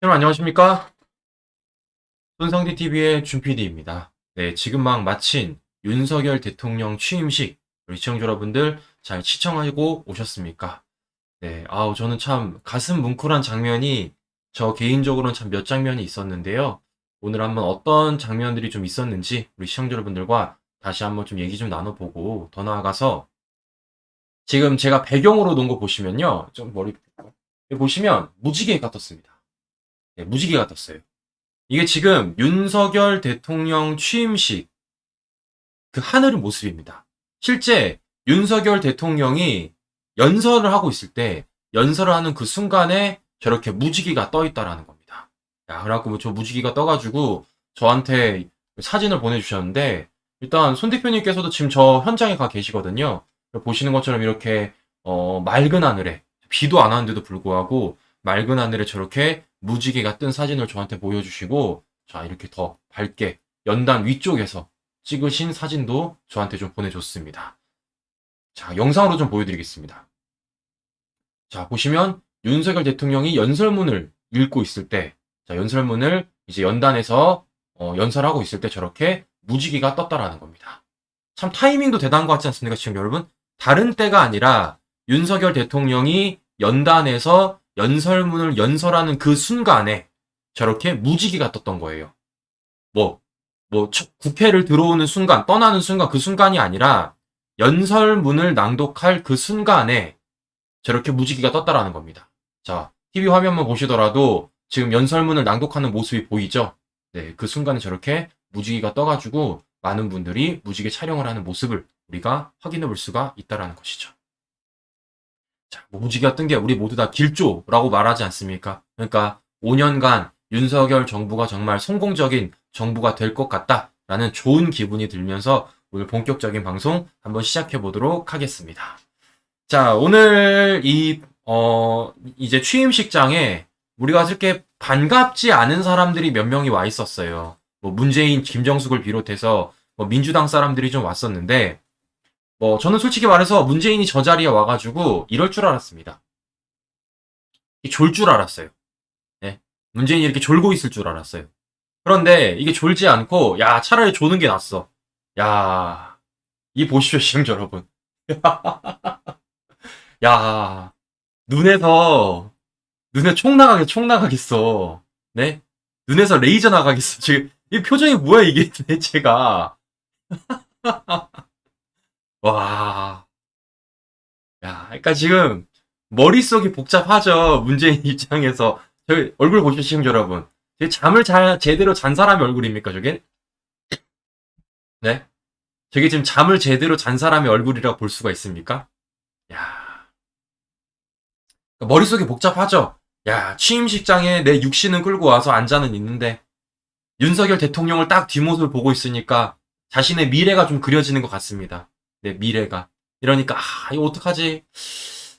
여러분 안녕하십니까? 손성디TV의 준PD입니다. 네, 지금 막 마친 윤석열 대통령 취임식 우리 시청자 여러분들 잘 시청하고 오셨습니까? 네, 저는 참 가슴 뭉클한 장면이 저 개인적으로는 참 몇 장면이 있었는데요. 오늘 한번 어떤 장면들이 좀 있었는지 우리 시청자 여러분들과 다시 한번 좀 얘기 좀 나눠보고 더 나아가서 지금 제가 배경으로 놓은 거 보시면요. 좀 머리 여기 보시면 무지개가 떴습니다. 네, 무지개가 떴어요. 이게 지금 윤석열 대통령 취임식 그 하늘의 모습입니다. 실제 윤석열 대통령이 연설을 하고 있을 때 연설을 하는 그 순간에 저렇게 무지개가 떠 있다라는 겁니다. 야, 그래갖고 저 무지개가 떠가지고 저한테 사진을 보내주셨는데 일단 손 대표님께서도 지금 저 현장에 가 계시거든요. 보시는 것처럼 이렇게 맑은 하늘에 비도 안 왔는데도 불구하고 맑은 하늘에 저렇게 무지개가 뜬 사진을 저한테 보여주시고 자 이렇게 더 밝게 연단 위쪽에서 찍으신 사진도 저한테 좀 보내줬습니다. 자 영상으로 좀 보여드리겠습니다. 자 보시면 윤석열 대통령이 연설문을 읽고 있을 때 자, 연설문을 이제 연단에서 연설하고 있을 때 저렇게 무지개가 떴다라는 겁니다. 참 타이밍도 대단한 것 같지 않습니까 지금 여러분? 다른 때가 아니라 윤석열 대통령이 연단에서 연설문을 연설하는 그 순간에 저렇게 무지개가 떴던 거예요. 뭐, 국회를 들어오는 순간, 떠나는 순간, 그 순간이 아니라 연설문을 낭독할 그 순간에 저렇게 무지개가 떴다라는 겁니다. 자, TV 화면만 보시더라도 지금 연설문을 낭독하는 모습이 보이죠? 네, 그 순간에 저렇게 무지개가 떠가지고 많은 분들이 무지개 촬영을 하는 모습을 우리가 확인해 볼 수가 있다라는 것이죠. 자, 뭐 무지개가 뜬 게 우리 모두 다 길조라고 말하지 않습니까? 그러니까 5년간 윤석열 정부가 정말 성공적인 정부가 될 것 같다라는 좋은 기분이 들면서 오늘 본격적인 방송 한번 시작해 보도록 하겠습니다. 자, 오늘 이제 취임식장에 우리가 이렇게 반갑지 않은 사람들이 몇 명이 와 있었어요. 뭐 문재인, 김정숙을 비롯해서 뭐 민주당 사람들이 좀 왔었는데 저는 솔직히 말해서 문재인이 저 자리에 와가지고 이럴 줄 알았습니다. 졸 줄 알았어요. 네. 문재인이 이렇게 졸고 있을 줄 알았어요. 그런데 이게 졸지 않고, 야, 차라리 조는 게 낫어. 야, 이 보십시오, 시청자 여러분. 야, 눈에 총 나가겠어. 네? 눈에서 레이저 나가겠어. 지금, 이 표정이 뭐야, 이게 대체가. 와, 야, 그러니까 지금 머릿속이 복잡하죠. 문재인 입장에서. 저기 얼굴 보시죠, 시청자 여러분. 잠을 제대로 잔 사람의 얼굴입니까, 저게? 네? 저게 지금 잠을 제대로 잔 사람의 얼굴이라고 볼 수가 있습니까? 야, 그러니까 머릿속이 복잡하죠. 야, 취임식장에 내 육신은 끌고 와서 앉아는 있는데 윤석열 대통령을 딱 뒷모습을 보고 있으니까 자신의 미래가 좀 그려지는 것 같습니다. 내 미래가. 이러니까 이거 어떡하지?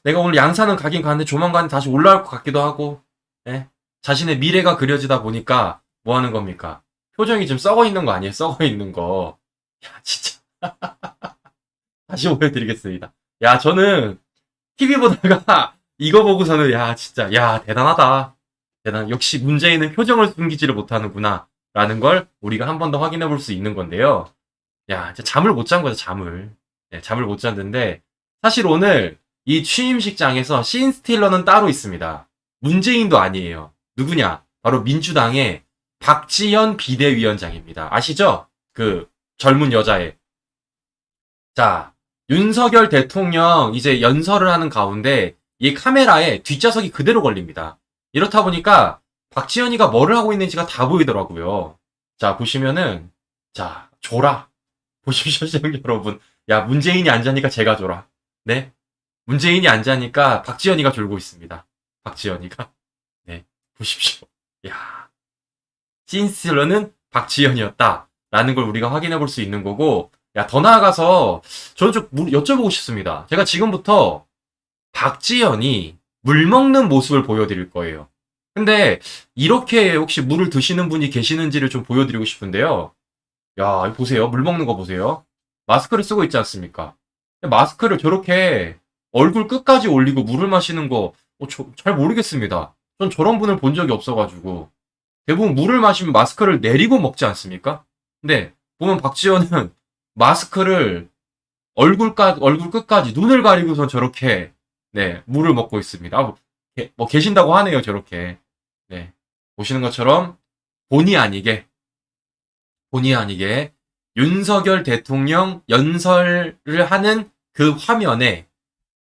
내가 오늘 양산은 가긴 가는데 조만간 다시 올라올 것 같기도 하고, 예? 자신의 미래가 그려지다 보니까 뭐 하는 겁니까? 표정이 좀 썩어 있는 거 아니에요? 썩어 있는 거. 야, 진짜. 다시 보여드리겠습니다. 야, 저는 TV 보다가 이거 보고서는 야, 진짜, 야, 대단하다. 역시 문재인은 표정을 숨기지를 못하는구나. 라는 걸 우리가 한 번 더 확인해 볼 수 있는 건데요. 야, 진짜 잠을 못 잔 거죠, 잠을. 네, 잠을 못 잤는데, 사실 오늘 이 취임식장에서 씬스틸러는 따로 있습니다. 문재인도 아니에요. 누구냐? 바로 민주당의 박지현 비대위원장입니다. 아시죠? 그 젊은 여자애. 자, 윤석열 대통령 이제 연설을 하는 가운데 이 카메라에 뒷좌석이 그대로 걸립니다. 이렇다 보니까 박지현이가 뭐를 하고 있는지가 다 보이더라고요. 자, 보시면은, 자, 졸아. 보십시오, 시청자 여러분. 야, 문재인이 앉으니까 제가 졸아. 네? 문재인이 앉으니까 박지현이가 졸고 있습니다. 박지현이가. 네, 보십시오. 야, 씬스러는 박지현이었다. 라는 걸 우리가 확인해 볼 수 있는 거고, 야, 더 나아가서, 저는 좀 여쭤보고 싶습니다. 제가 지금부터 박지현이 물 먹는 모습을 보여드릴 거예요. 근데, 이렇게 혹시 물을 드시는 분이 계시는지를 좀 보여드리고 싶은데요. 야, 보세요. 물 먹는 거 보세요. 마스크를 쓰고 있지 않습니까? 마스크를 저렇게 얼굴 끝까지 올리고 물을 마시는 거, 잘 모르겠습니다. 전 저런 분을 본 적이 없어가지고 대부분 물을 마시면 마스크를 내리고 먹지 않습니까? 근데 보면 박지원은 마스크를 얼굴 끝까지 눈을 가리고서 저렇게 네 물을 먹고 있습니다. 뭐 계신다고 하네요 저렇게. 네 보시는 것처럼 본의 아니게 윤석열 대통령 연설을 하는 그 화면에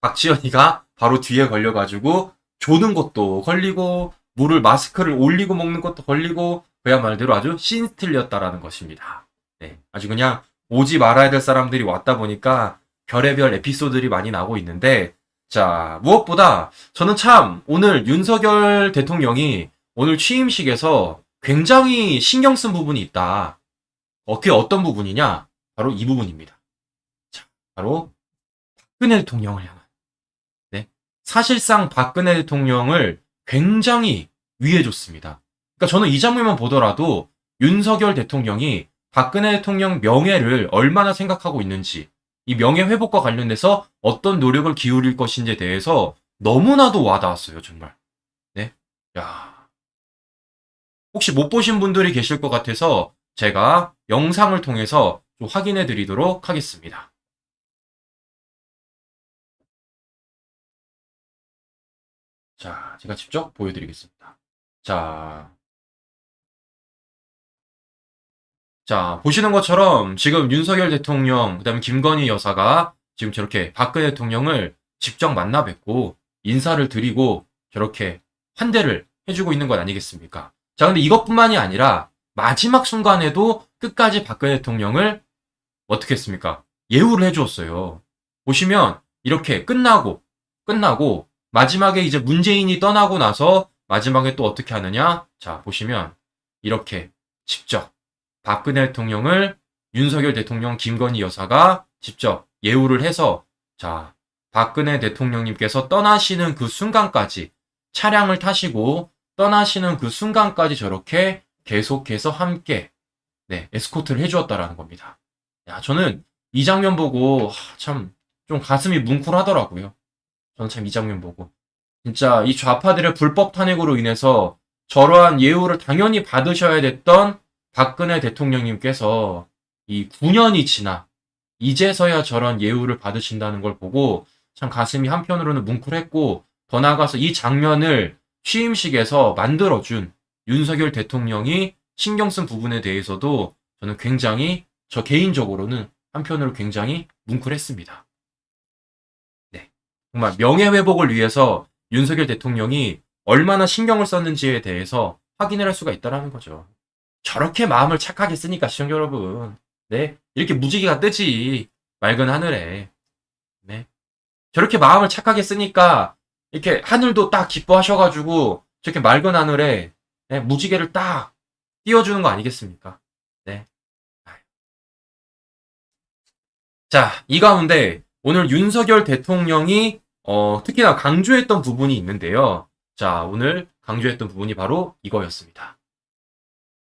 박지원이가 바로 뒤에 걸려가지고 조는 것도 걸리고 물을 마스크를 올리고 먹는 것도 걸리고 그야말로 아주 씬스틸렸다라는 것입니다. 네, 아주 그냥 오지 말아야 될 사람들이 왔다 보니까 별의별 에피소드들이 많이 나오고 있는데 자 무엇보다 저는 참 오늘 윤석열 대통령이 오늘 취임식에서 굉장히 신경 쓴 부분이 있다. 그게 어떤 부분이냐? 바로 이 부분입니다. 자, 바로 박근혜 대통령을 향한. 네. 사실상 박근혜 대통령을 굉장히 위해줬습니다. 그러니까 저는 이 장면만 보더라도 윤석열 대통령이 박근혜 대통령 명예를 얼마나 생각하고 있는지, 이 명예 회복과 관련돼서 어떤 노력을 기울일 것인지에 대해서 너무나도 와닿았어요, 정말. 네. 야. 혹시 못 보신 분들이 계실 것 같아서 제가 영상을 통해서 좀 확인해 드리도록 하겠습니다. 자, 제가 직접 보여드리겠습니다. 자, 보시는 것처럼 지금 윤석열 대통령, 그 다음에 김건희 여사가 지금 저렇게 박근혜 대통령을 직접 만나 뵙고 인사를 드리고 저렇게 환대를 해주고 있는 것 아니겠습니까? 자, 근데 이것뿐만이 아니라 마지막 순간에도 끝까지 박근혜 대통령을 어떻게 했습니까? 예우를 해주었어요. 보시면 이렇게 끝나고 마지막에 이제 문재인이 떠나고 나서 마지막에 또 어떻게 하느냐? 자, 보시면 이렇게 직접 박근혜 대통령을 윤석열 대통령 김건희 여사가 직접 예우를 해서 자, 박근혜 대통령님께서 떠나시는 그 순간까지 차량을 타시고 떠나시는 그 순간까지 저렇게 계속해서 함께 네, 에스코트를 해주었다라는 겁니다. 야, 저는 이 장면 보고 참 좀 가슴이 뭉클하더라고요. 저는 참 이 장면 보고 진짜 이 좌파들의 불법 탄핵으로 인해서 저러한 예우를 당연히 받으셔야 됐던 박근혜 대통령님께서 이 9년이 지나 이제서야 저런 예우를 받으신다는 걸 보고 참 가슴이 한편으로는 뭉클했고 더 나아가서 이 장면을 취임식에서 만들어준 윤석열 대통령이 신경 쓴 부분에 대해서도 저는 굉장히 저 개인적으로는 한편으로 굉장히 뭉클했습니다. 네. 정말 명예회복을 위해서 윤석열 대통령이 얼마나 신경을 썼는지에 대해서 확인을 할 수가 있다는 거죠. 저렇게 마음을 착하게 쓰니까 시청자 여러분, 네 이렇게 무지개가 뜨지 맑은 하늘에, 네 저렇게 마음을 착하게 쓰니까 이렇게 하늘도 딱 기뻐하셔가지고 저렇게 맑은 하늘에 네, 무지개를 딱 띄워주는 거 아니겠습니까? 네. 자, 이 가운데 오늘 윤석열 대통령이 특히나 강조했던 부분이 있는데요. 자, 오늘 강조했던 부분이 바로 이거였습니다.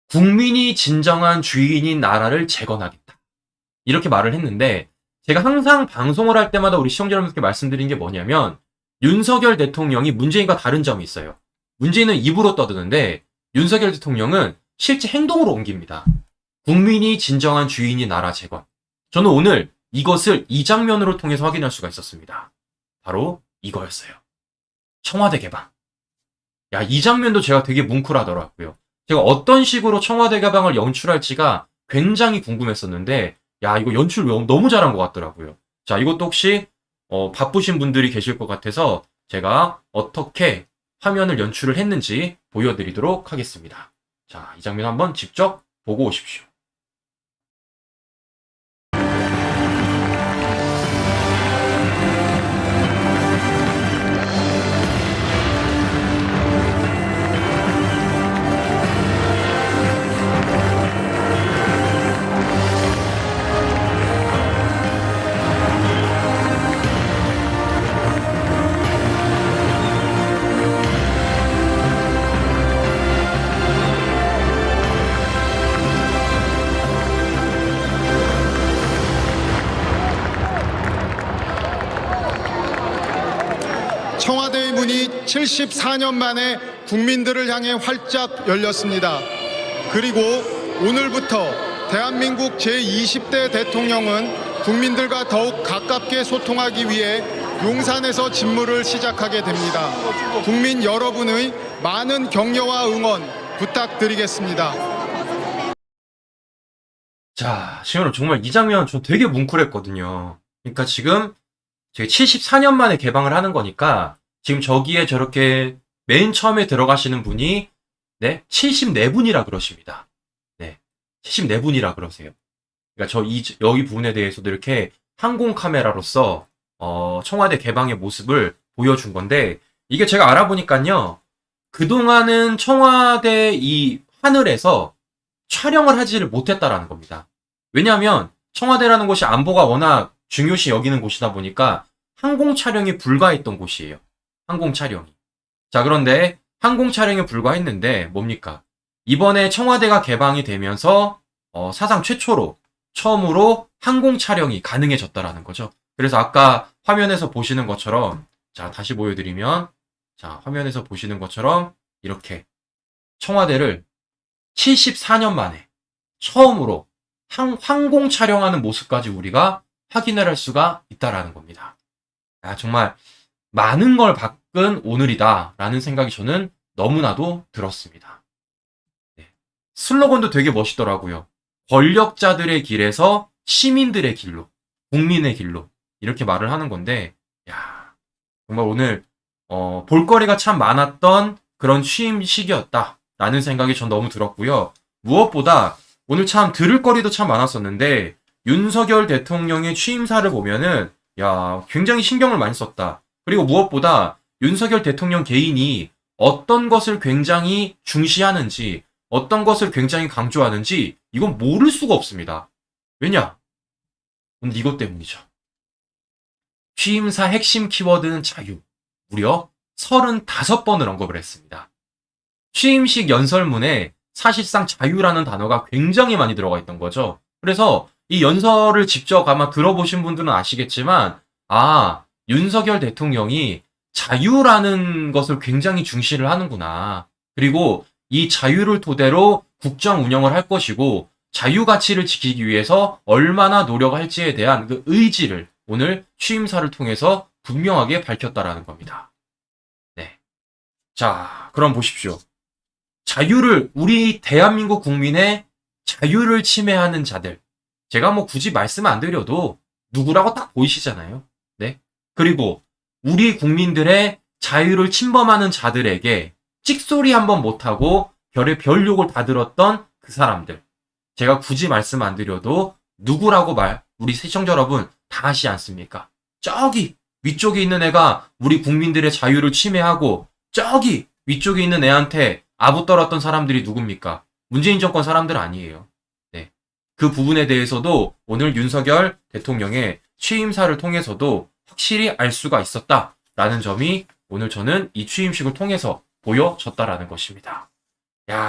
국민이 진정한 주인인 나라를 재건하겠다. 이렇게 말을 했는데 제가 항상 방송을 할 때마다 우리 시청자 여러분들께 말씀드린 게 뭐냐면 윤석열 대통령이 문재인과 다른 점이 있어요. 문재인은 입으로 떠드는데 윤석열 대통령은 실제 행동으로 옮깁니다. 국민이 진정한 주인인 나라 재건. 저는 오늘 이것을 이 장면으로 통해서 확인할 수가 있었습니다. 바로 이거였어요. 청와대 개방. 야, 이 장면도 제가 되게 뭉클하더라고요. 제가 어떤 식으로 청와대 개방을 연출할지가 굉장히 궁금했었는데 야, 이거 연출 너무 잘한 것 같더라고요. 자, 이것도 혹시 바쁘신 분들이 계실 것 같아서 제가 어떻게 화면을 연출을 했는지 보여드리도록 하겠습니다. 자, 이 장면 한번 직접 보고 오십시오. 74년 만에 국민들을 향해 활짝 열렸습니다. 그리고 오늘부터 대한민국 제20대 대통령은 국민들과 더욱 가깝게 소통하기 위해 용산에서 직무를 시작하게 됩니다. 국민 여러분의 많은 격려와 응원 부탁드리겠습니다. 자, 시원은 정말 이 장면 저 되게 뭉클했거든요. 그러니까 지금 제가 74년 만에 개방을 하는 거니까 지금 저기에 저렇게 맨 처음에 들어가시는 분이 74분이라 그러십니다. 네, 74분이라 그러세요. 그러니까 여기 부분에 대해서도 이렇게 항공 카메라로서 청와대 개방의 모습을 보여준 건데, 이게 제가 알아보니까요, 그동안은 청와대 이 하늘에서 촬영을 하지를 못했다라는 겁니다. 왜냐하면 청와대라는 곳이 안보가 워낙 중요시 여기는 곳이다 보니까 항공 촬영이 불가했던 곳이에요. 항공 촬영이. 자, 그런데 항공 촬영이 불가했는데 뭡니까? 이번에 청와대가 개방이 되면서 사상 최초로 처음으로 항공 촬영이 가능해졌다라는 거죠. 그래서 아까 화면에서 보시는 것처럼, 자, 다시 보여드리면, 자, 화면에서 보시는 것처럼 이렇게 청와대를 74년 만에 처음으로 항공 촬영하는 모습까지 우리가 확인을 할 수가 있다라는 겁니다. 정말 많은 걸 바꾼 오늘이다라는 생각이 저는 너무나도 들었습니다. 슬로건도 되게 멋있더라고요. 권력자들의 길에서 시민들의 길로, 국민의 길로, 이렇게 말을 하는 건데, 정말 오늘 볼거리가 참 많았던 그런 취임식이었다라는 생각이 전 너무 들었고요. 무엇보다 오늘 참 들을 거리도 참 많았었는데, 윤석열 대통령의 취임사를 보면은 굉장히 신경을 많이 썼다. 그리고 무엇보다 윤석열 대통령 개인이 어떤 것을 굉장히 중시하는지, 어떤 것을 굉장히 강조하는지 이건 모를 수가 없습니다. 왜냐? 이것 때문이죠. 취임사 핵심 키워드는 자유. 무려 35번을 언급을 했습니다. 취임식 연설문에 사실상 자유라는 단어가 굉장히 많이 들어가 있던 거죠. 그래서 이 연설을 직접 아마 들어보신 분들은 아시겠지만, 윤석열 대통령이 자유라는 것을 굉장히 중시를 하는구나. 그리고 이 자유를 토대로 국정 운영을 할 것이고, 자유 가치를 지키기 위해서 얼마나 노력할지에 대한 그 의지를 오늘 취임사를 통해서 분명하게 밝혔다라는 겁니다. 네. 자, 그럼 보십시오. 우리 대한민국 국민의 자유를 침해하는 자들. 제가 굳이 말씀 안 드려도 누구라고 딱 보이시잖아요. 네. 그리고 우리 국민들의 자유를 침범하는 자들에게 찍소리 한번 못하고 별의별 욕을 다 들었던 그 사람들. 제가 굳이 말씀 안 드려도 누구라고 우리 시청자 여러분 다 아시지 않습니까? 저기 위쪽에 있는 애가 우리 국민들의 자유를 침해하고, 저기 위쪽에 있는 애한테 아부 떨었던 사람들이 누굽니까? 문재인 정권 사람들 아니에요. 네. 그 부분에 대해서도 오늘 윤석열 대통령의 취임사를 통해서도 확실히 알 수가 있었다라는 점이 오늘 저는 이 취임식을 통해서 보여졌다라는 것입니다.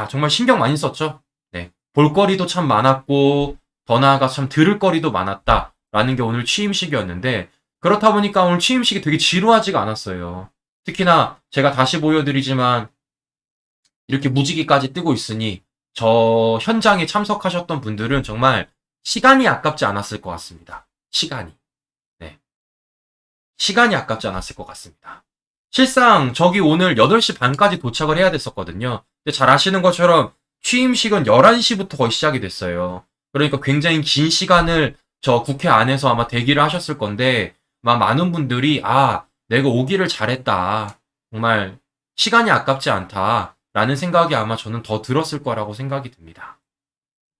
정말 신경 많이 썼죠? 네. 볼거리도 참 많았고, 더 나아가 참 들을 거리도 많았다라는 게 오늘 취임식이었는데, 그렇다 보니까 오늘 취임식이 되게 지루하지가 않았어요. 특히나 제가 다시 보여드리지만 이렇게 무지개까지 뜨고 있으니 저 현장에 참석하셨던 분들은 정말 시간이 아깝지 않았을 것 같습니다. 시간이. 네. 시간이 아깝지 않았을 것 같습니다. 실상 저기 오늘 8시 반까지 도착을 해야 됐었거든요. 근데 잘 아시는 것처럼 취임식은 11시부터 거의 시작이 됐어요. 그러니까 굉장히 긴 시간을 저 국회 안에서 아마 대기를 하셨을 건데, 많은 분들이 내가 오기를 잘했다. 정말 시간이 아깝지 않다. 라는 생각이 아마 저는 더 들었을 거라고 생각이 듭니다.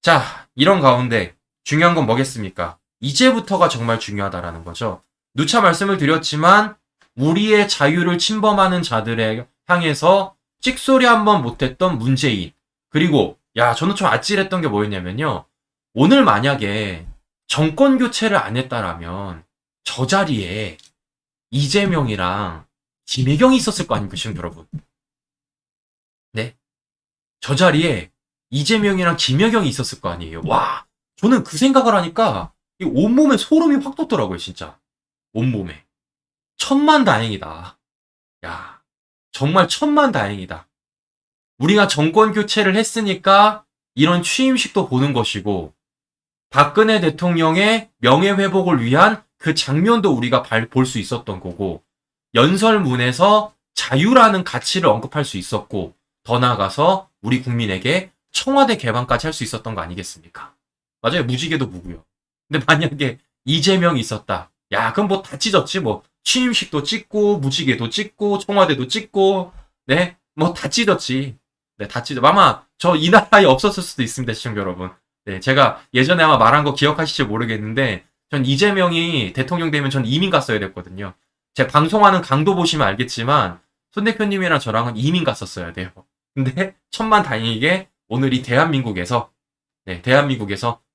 자, 이런 가운데 중요한 건 뭐겠습니까? 이제부터가 정말 중요하다라는 거죠. 누차 말씀을 드렸지만 우리의 자유를 침범하는 자들에 향해서 찍소리 한번 못했던 문재인. 그리고 저는 좀 아찔했던 게 뭐였냐면요. 오늘 만약에 정권 교체를 안 했다라면 저 자리에 이재명이랑 김혜경이 있었을 거 아닙니까, 지금 여러분. 네. 저 자리에 이재명이랑 김혜경이 있었을 거 아니에요. 저는 그 생각을 하니까 이 온몸에 소름이 확 돋더라고요, 진짜. 온몸에. 천만다행이다. 정말 천만다행이다. 우리가 정권 교체를 했으니까 이런 취임식도 보는 것이고 박근혜 대통령의 명예회복을 위한 그 장면도 우리가 볼 수 있었던 거고 연설문에서 자유라는 가치를 언급할 수 있었고 더 나아가서 우리 국민에게 청와대 개방까지 할 수 있었던 거 아니겠습니까? 맞아요. 무지개도 보고요. 근데 만약에 이재명이 있었다. 야, 그럼 뭐 다 찢었지. 뭐 취임식도 찍고 무지개도 찍고 청와대도 찍고 네, 뭐 다 찢었지. 네, 다 찢어. 아마 저 이 나라에 없었을 수도 있습니다, 시청자 여러분. 네, 제가 예전에 아마 말한 거 기억하실지 모르겠는데 전 이재명이 대통령 되면 전 이민 갔어야 됐거든요. 제 방송하는 강도 보시면 알겠지만 손 대표님이랑 저랑은 이민 갔었어야 돼요. 근데 천만다행이게 오늘 이 대한민국에서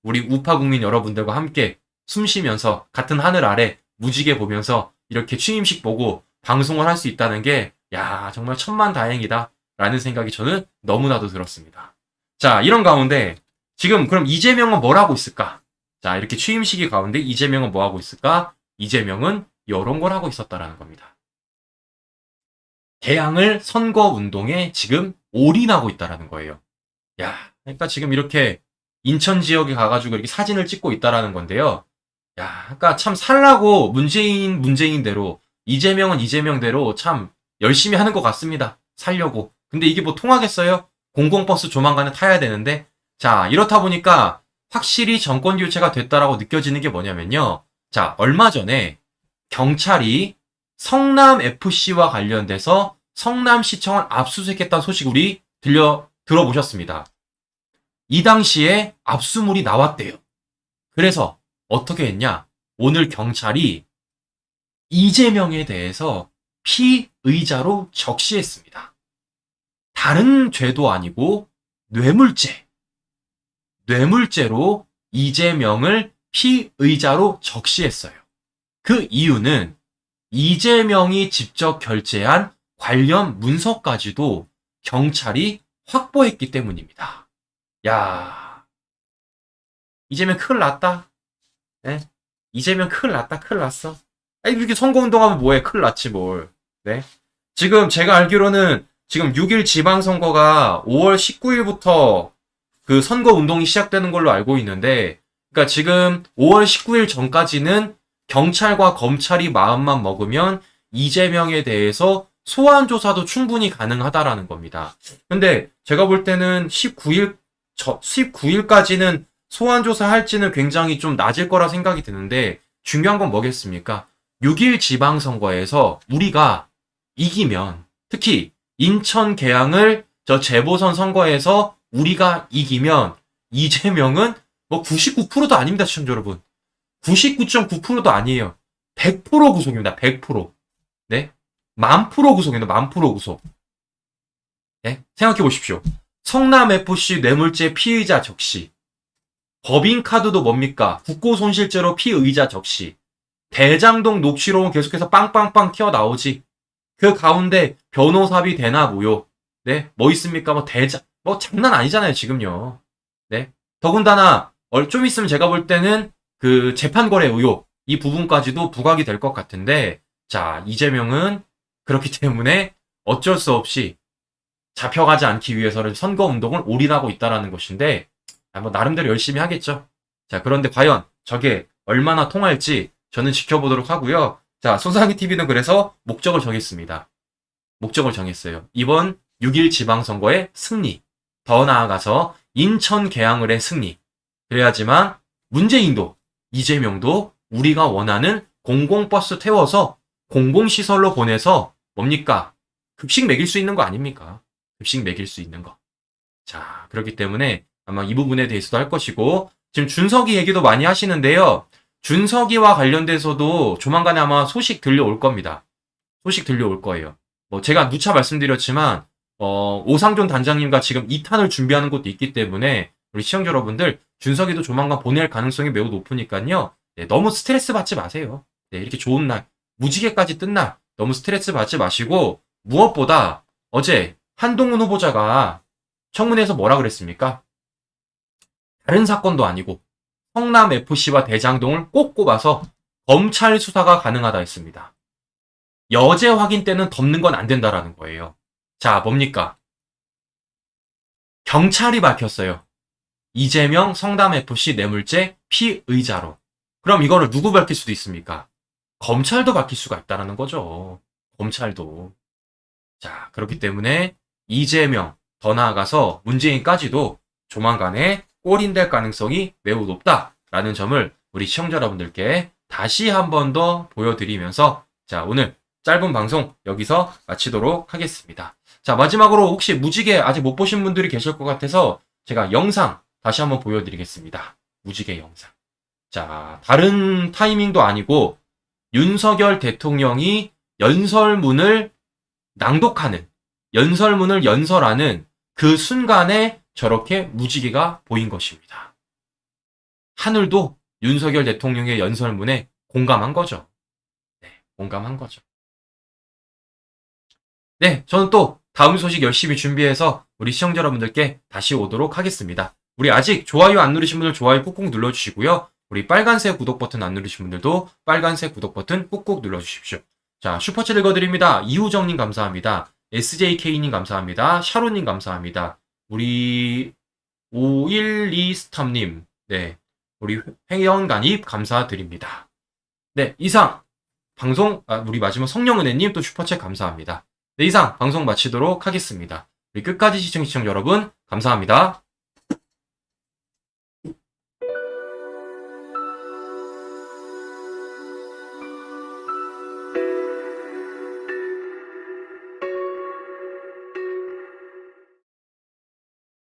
우리 우파 국민 여러분들과 함께 숨 쉬면서 같은 하늘 아래 무지개 보면서 이렇게 취임식 보고 방송을 할 수 있다는 게 야, 정말 천만다행이다 라는 생각이 저는 너무나도 들었습니다. 자, 이런 가운데 지금 그럼 이재명은 뭘 하고 있을까? 자, 이렇게 취임식이 가운데 이재명은 뭐 하고 있을까? 이재명은 이런 걸 하고 있었다라는 겁니다. 개항을 선거 운동에 지금 올인하고 있다라는 거예요. 야, 그러니까 지금 이렇게 인천 지역에 가가지고 이렇게 사진을 찍고 있다라는 건데요. 야, 그러니까 참 살라고 문재인대로 이재명은 이재명대로 참 열심히 하는 것 같습니다. 살려고. 근데 이게 뭐 통하겠어요? 공공버스 조만간에 타야 되는데. 자, 이렇다 보니까 확실히 정권 교체가 됐다라고 느껴지는 게 뭐냐면요. 자, 얼마 전에 경찰이 성남FC와 관련돼서 성남시청을 압수수색했다는 소식 우리 들어보셨습니다. 이 당시에 압수물이 나왔대요. 그래서 어떻게 했냐? 오늘 경찰이 이재명에 대해서 피의자로 적시했습니다. 다른 죄도 아니고 뇌물죄로 이재명을 피의자로 적시했어요. 그 이유는 이재명이 직접 결제한 관련 문서까지도 경찰이 확보했기 때문입니다. 야, 이재명 큰일 났다. 네? 이재명 큰일 났다. 큰일 났어. 아니, 이렇게 선거운동하면 뭐해? 큰일 났지 뭘. 네? 지금 제가 알기로는 지금 6일 지방선거가 5월 19일부터 그 선거운동이 시작되는 걸로 알고 있는데, 그러니까 지금 5월 19일 전까지는 경찰과 검찰이 마음만 먹으면 이재명에 대해서 소환 조사도 충분히 가능하다라는 겁니다. 근데 제가 볼 때는 19일까지는 소환 조사할지는 굉장히 좀 낮을 거라 생각이 드는데 중요한 건 뭐겠습니까? 6일 지방선거에서 우리가 이기면 특히 인천 계양을 저 재보선 선거에서 우리가 이기면 이재명은 뭐 99%도 아닙니다, 시청자 여러분. 99.9%도 아니에요. 100% 구속입니다. 100%. 네? 1000% 구속입니다. 1000% 구속. 네? 생각해 보십시오. 성남FC 뇌물죄 피의자 적시. 법인카드도 뭡니까? 국고손실죄로 피의자 적시. 대장동 녹취록은 계속해서 빵빵빵 튀어나오지. 그 가운데 변호사비 대납 의혹. 네? 뭐 있습니까? 뭐 장난 아니잖아요, 지금요. 네? 더군다나, 좀 있으면 제가 볼 때는 그 재판거래 의혹, 이 부분까지도 부각이 될 것 같은데, 자, 이재명은 그렇기 때문에 어쩔 수 없이 잡혀가지 않기 위해서는 선거운동을 올인하고 있다라는 것인데, 뭐 나름대로 열심히 하겠죠. 자, 그런데 과연 저게 얼마나 통할지 저는 지켜보도록 하고요. 자, 손상희TV는 그래서 목적을 정했습니다. 목적을 정했어요. 이번 6일 지방선거의 승리, 더 나아가서 인천 계양을의 승리. 그래야지만 문재인도 이재명도 우리가 원하는 공공버스 태워서 공공시설로 보내서 뭡니까? 급식 먹일 수 있는 거 아닙니까? 급식 먹일 수 있는 거. 자, 그렇기 때문에 아마 이 부분에 대해서도 할 것이고, 지금 준석이 얘기도 많이 하시는데요. 준석이와 관련돼서도 조만간에 아마 소식 들려올 겁니다. 소식 들려올 거예요. 뭐 제가 누차 말씀드렸지만 오상존 단장님과 지금 2탄을 준비하는 것도 있기 때문에 우리 시청자 여러분들 준석이도 조만간 보낼 가능성이 매우 높으니까요. 네, 너무 스트레스 받지 마세요. 네, 이렇게 좋은 날, 무지개까지 뜬 날 너무 스트레스 받지 마시고 무엇보다 어제 한동훈 후보자가 청문회에서 뭐라 그랬습니까? 다른 사건도 아니고 성남FC와 대장동을 꼭 꼽아서 검찰 수사가 가능하다 했습니다. 여죄 확인 때는 덮는 건 안 된다라는 거예요. 자, 뭡니까? 경찰이 밝혔어요. 이재명 성남FC 뇌물죄 피의자로. 그럼 이거를 누구 밝힐 수도 있습니까? 검찰도 밝힐 수가 있다는 거죠. 검찰도. 자, 그렇기 때문에 이재명, 더 나아가서 문재인까지도 조만간에 골인될 가능성이 매우 높다라는 점을 우리 시청자 여러분들께 다시 한 번 더 보여드리면서 자, 오늘 짧은 방송 여기서 마치도록 하겠습니다. 자, 마지막으로 혹시 무지개 아직 못 보신 분들이 계실 것 같아서 제가 영상 다시 한번 보여드리겠습니다. 무지개 영상. 자, 다른 타이밍도 아니고 윤석열 대통령이 연설문을 낭독하는, 연설문을 연설하는 그 순간에 저렇게 무지개가 보인 것입니다. 하늘도 윤석열 대통령의 연설문에 공감한 거죠. 네, 공감한 거죠. 네, 저는 또 다음 소식 열심히 준비해서 우리 시청자 여러분들께 다시 오도록 하겠습니다. 우리 아직 좋아요 안 누르신 분들 좋아요 꾹꾹 눌러주시고요. 우리 빨간색 구독 버튼 안 누르신 분들도 빨간색 구독 버튼 꾹꾹 눌러주십시오. 자, 슈퍼챗 읽어드립니다. 이우정님 감사합니다. SJK님 감사합니다. 샤로님 감사합니다. 우리 512스탑님, 네, 우리 회원간입 감사드립니다. 네, 이상 방송, 우리 마지막 성령은혜님 또 슈퍼챗 감사합니다. 네, 이상 방송 마치도록 하겠습니다. 우리 끝까지 시청자 여러분 감사합니다.